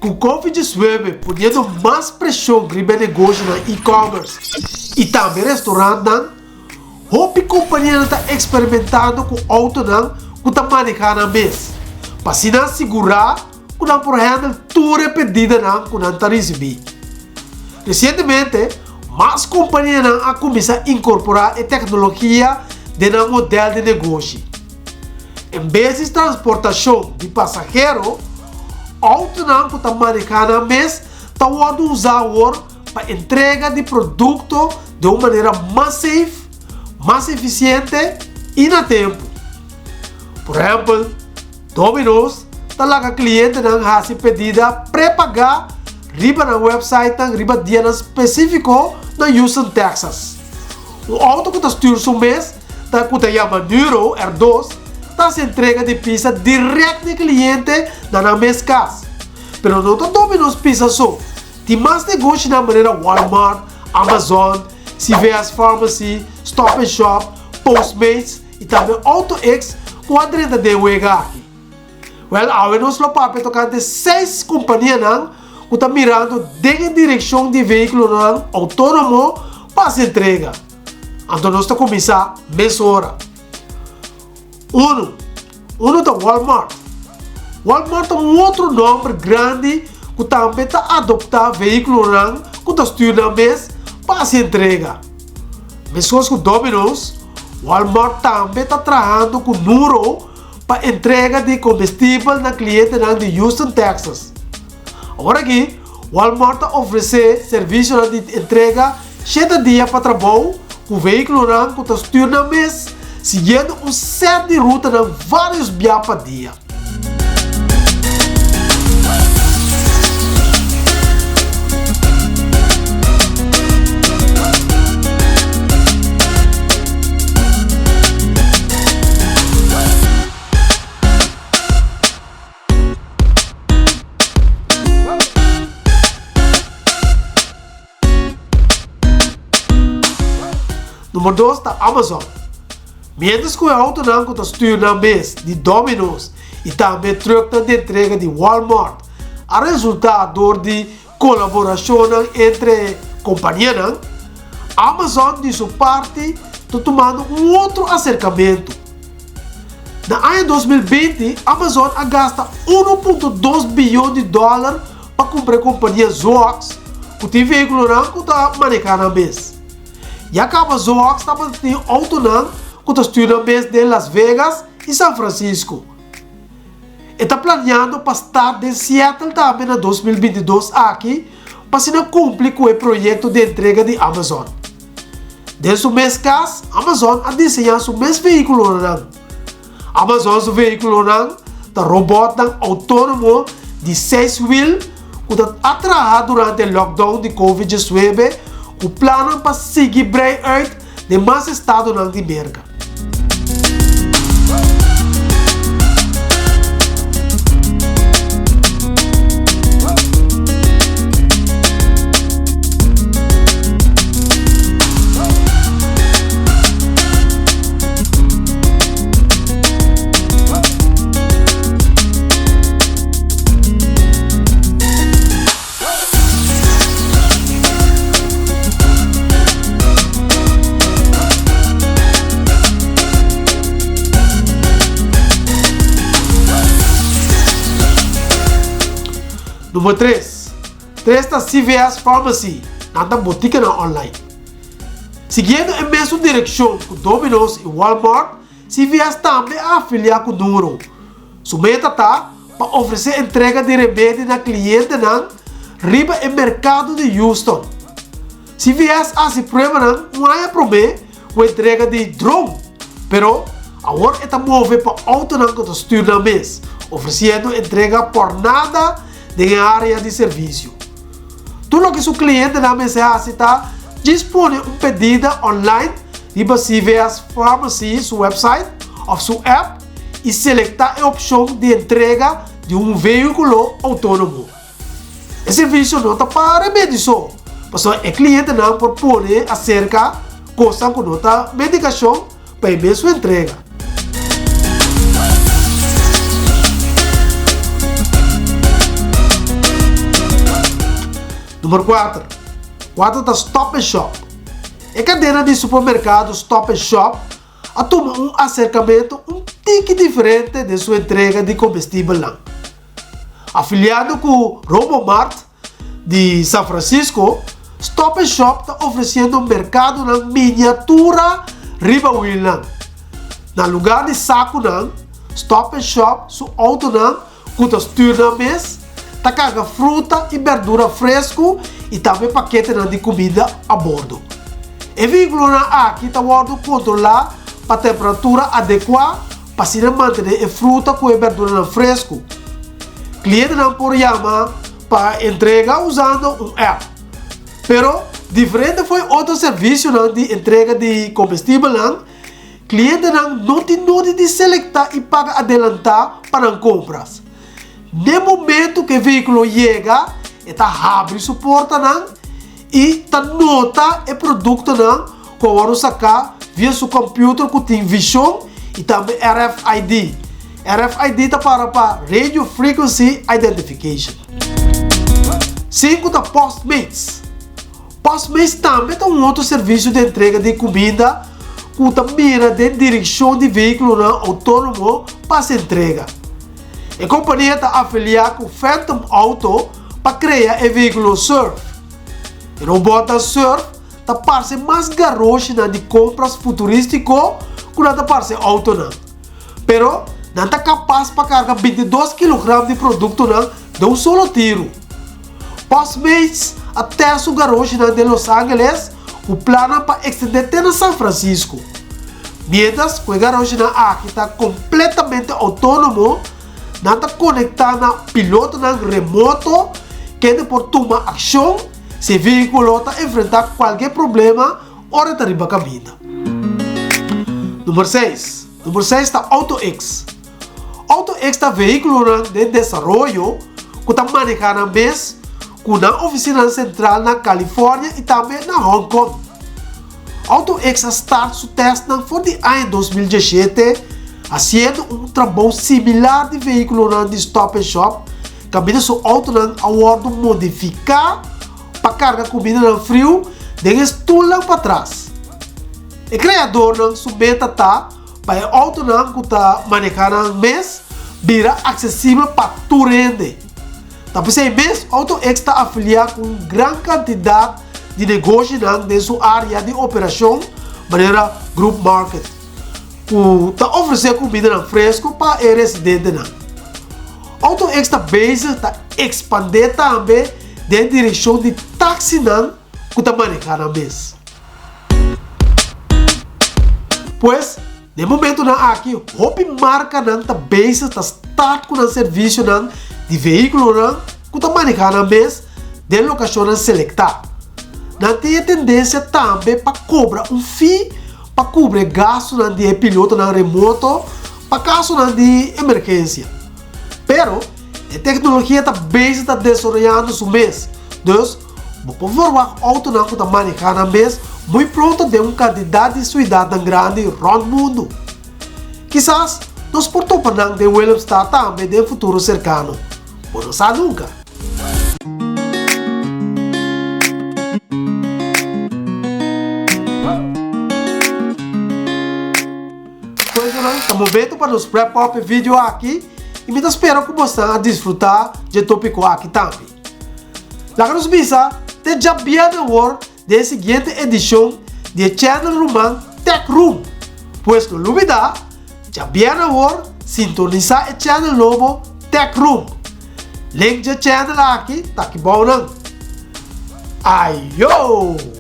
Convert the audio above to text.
Com o Covid-19 poniendo mais pressão sobre o negócio na e-commerce e também restaurante, houve companhia está experimentando com auto que está manejando mês, para se assegurar que não por handle toda a pedida que não está recebendo. Recentemente, mais companhias a começar a incorporar a tecnologia no modelo de negócio. Em vez de transportação de passageiro, auto que está manejando mês está usando para entrega de produto de uma maneira mais safe, mais eficiente e na tempo. Por exemplo, Domino's está lá que cliente não faz pedida pré-pagar riba na website riba dia específico na Houston, Texas. O auto que está estirando o mês está com a chama Nuro R2 está se entrega de pizza direto no cliente na mesma casa. Pero não está Domino's pizza só. Tem mais negócio na maneira Walmart, Amazon, CVS Pharmacy, Stop and Shop, Postmates e também AutoX com a direita de Wega aqui. Well, agora nós vamos tocar de 6 companhias que estão mirando em direção de veículo autônomo para se entrega. Então nós vamos começar nessa hora. Uno da Walmart. Walmart é outro nome grande que também está adoptando veículo que está estudando mês para se entrega. Mesmo com Domino's, Walmart também está trabalhando com Nuro para entrega de combustível na cliente de Houston, Texas. Agora aqui, Walmart oferece serviço de entrega 7 dias para trabalho com veículo que está estudando mês, seguindo set de ruta de vários dias por dia. Número 2 está Amazon. Mientras que o auto que está estudando mês de Domino's e também truck de entrega de Walmart, a resultado de colaboração entre companhias, Amazon de sua parte está tomando outro acercamento. No ano 2020, Amazon gasta 1,2 bilhão de dólares para comprar a companhia Zoax, que tem veículo que está manejando mês. E acaba Zoax também tem auto que está estudando mês de Las Vegas e São Francisco. E está planeando para estar em Seattle também em 2022 aqui, para se cumprir com o projeto de entrega de Amazon. Desde o mês caso, Amazon a desenhar o mesmo veículo. Amazon seu veículo está robot autônomo de 6 wheels que está atrás durante o lockdown de Covid-19, o plano para seguir Bray Earth de mais estado de América. Número 3 está CVS Pharmacy, nada botica online. Seguindo a mesma direção com Domino's e Walmart, CVS também é afiliado com Nuro. Sua meta está para oferecer entrega de remédio na cliente riba no mercado de Houston. CVS se prova não há problema com a entrega de drone, pero agora está movendo para auto que está estudando mês, oferecendo entrega por nada na área de serviço. Tudo que seu cliente necessita dispõe pedido online riba CVS Pharmacy, seu website ou sua app e selectar a opção de entrega de veículo autônomo. O serviço não está para remédio só, mas o cliente não pode pôr acerca custa com nota medicação para a sua entrega. Número 4. 4 da Stop and Shop. A cadeia de supermercado Stop and Shop toma um acercamento tique diferente de sua entrega de combustível lá. Afiliado com Robomart de São Francisco, Stop and Shop está oferecendo um mercado na miniatura Ribawil lá. Na lugar de saco não, Stop and Shop, su auto não, custa turna mês, tá carga fruta e verdura fresco e também paquete de comida a bordo. O veículo aqui está controlar para a temperatura adequada para se manter a fruta com a verdura fresco. Cliente não pode chamar para entrega usando um app. Pero diferente foi outro serviço de entrega de combustível não. Cliente não tem nada de selectar e pagar adelantar para compras. No momento que o veículo chega, está abre sua porta não, e está nota o produto não, quando sacar via seu computador que tem visão e também RFID. RFID está para Radio Frequency Identification. 5 da Postmates. Postmates também é um outro serviço de entrega de comida que mira de direção de veículo não, autônomo para essa entrega. A companhia está afiliada com Phantom Auto para criar o veículo Surf. O robô Surf está para mais garagem de compras futurístico que não está para auto não. Pero não está capaz para carregar 22 kg de produto não, de um solo tiro. Postmates até a sua garagem de Los Angeles, o plano para estender até na São Francisco. Mientras que a garagem aqui está completamente autônomo, não está conectado a piloto remoto que pode tomar ação se o veículo está enfrentar qualquer problema ou está arriba a caminho. Número 6. Número 6 está AutoX. AutoX está veículo de desenvolvimento que está manejando mês com a oficina central na Califórnia e também na Hong Kong. AutoX startou seu teste no ano 2017, fazendo um trabalho similar de veículo de Stop and Shop, caminhando seu auto a bordo modificar para carregar comida no frio, de estula para trás. O criador submeta para o auto que está manejando mês, vira acessível para todo rende. Tapi esse mês, o AutoX está afiliado com grande quantidade de negócios de sua área de operação, maneira Group Market, que está oferecendo comida fresco para o residente. O AutoX está basado, está expandindo também na direção de táxi que está manejando mês. Pois, no momento aqui, a marca está basada, está start com o serviço de veículo que está manejando mês de locação selectada. Não tem tendência também para cobrar um fee para cobrir gastos de piloto remoto para caso de emergência. Pero a tecnologia está bem desenvolvendo no mês. Então, por favor, o auto que está manejando mês muito pronto de uma quantidade de cidade grande no mundo. Quizás nos portamos de Willemstad também de futuro cercano. Por não sabe nunca. É momento para nos wrap up vídeo aqui e me espero que você a desfrutar de tópico aqui também. Lá nos visa de já bem agora da seguinte edição de channel Roman Tech Room. Pois não olvidar, já bem agora sintonizar o channel novo Tech Room. Link do channel aqui, tá aqui bom não? Ayo!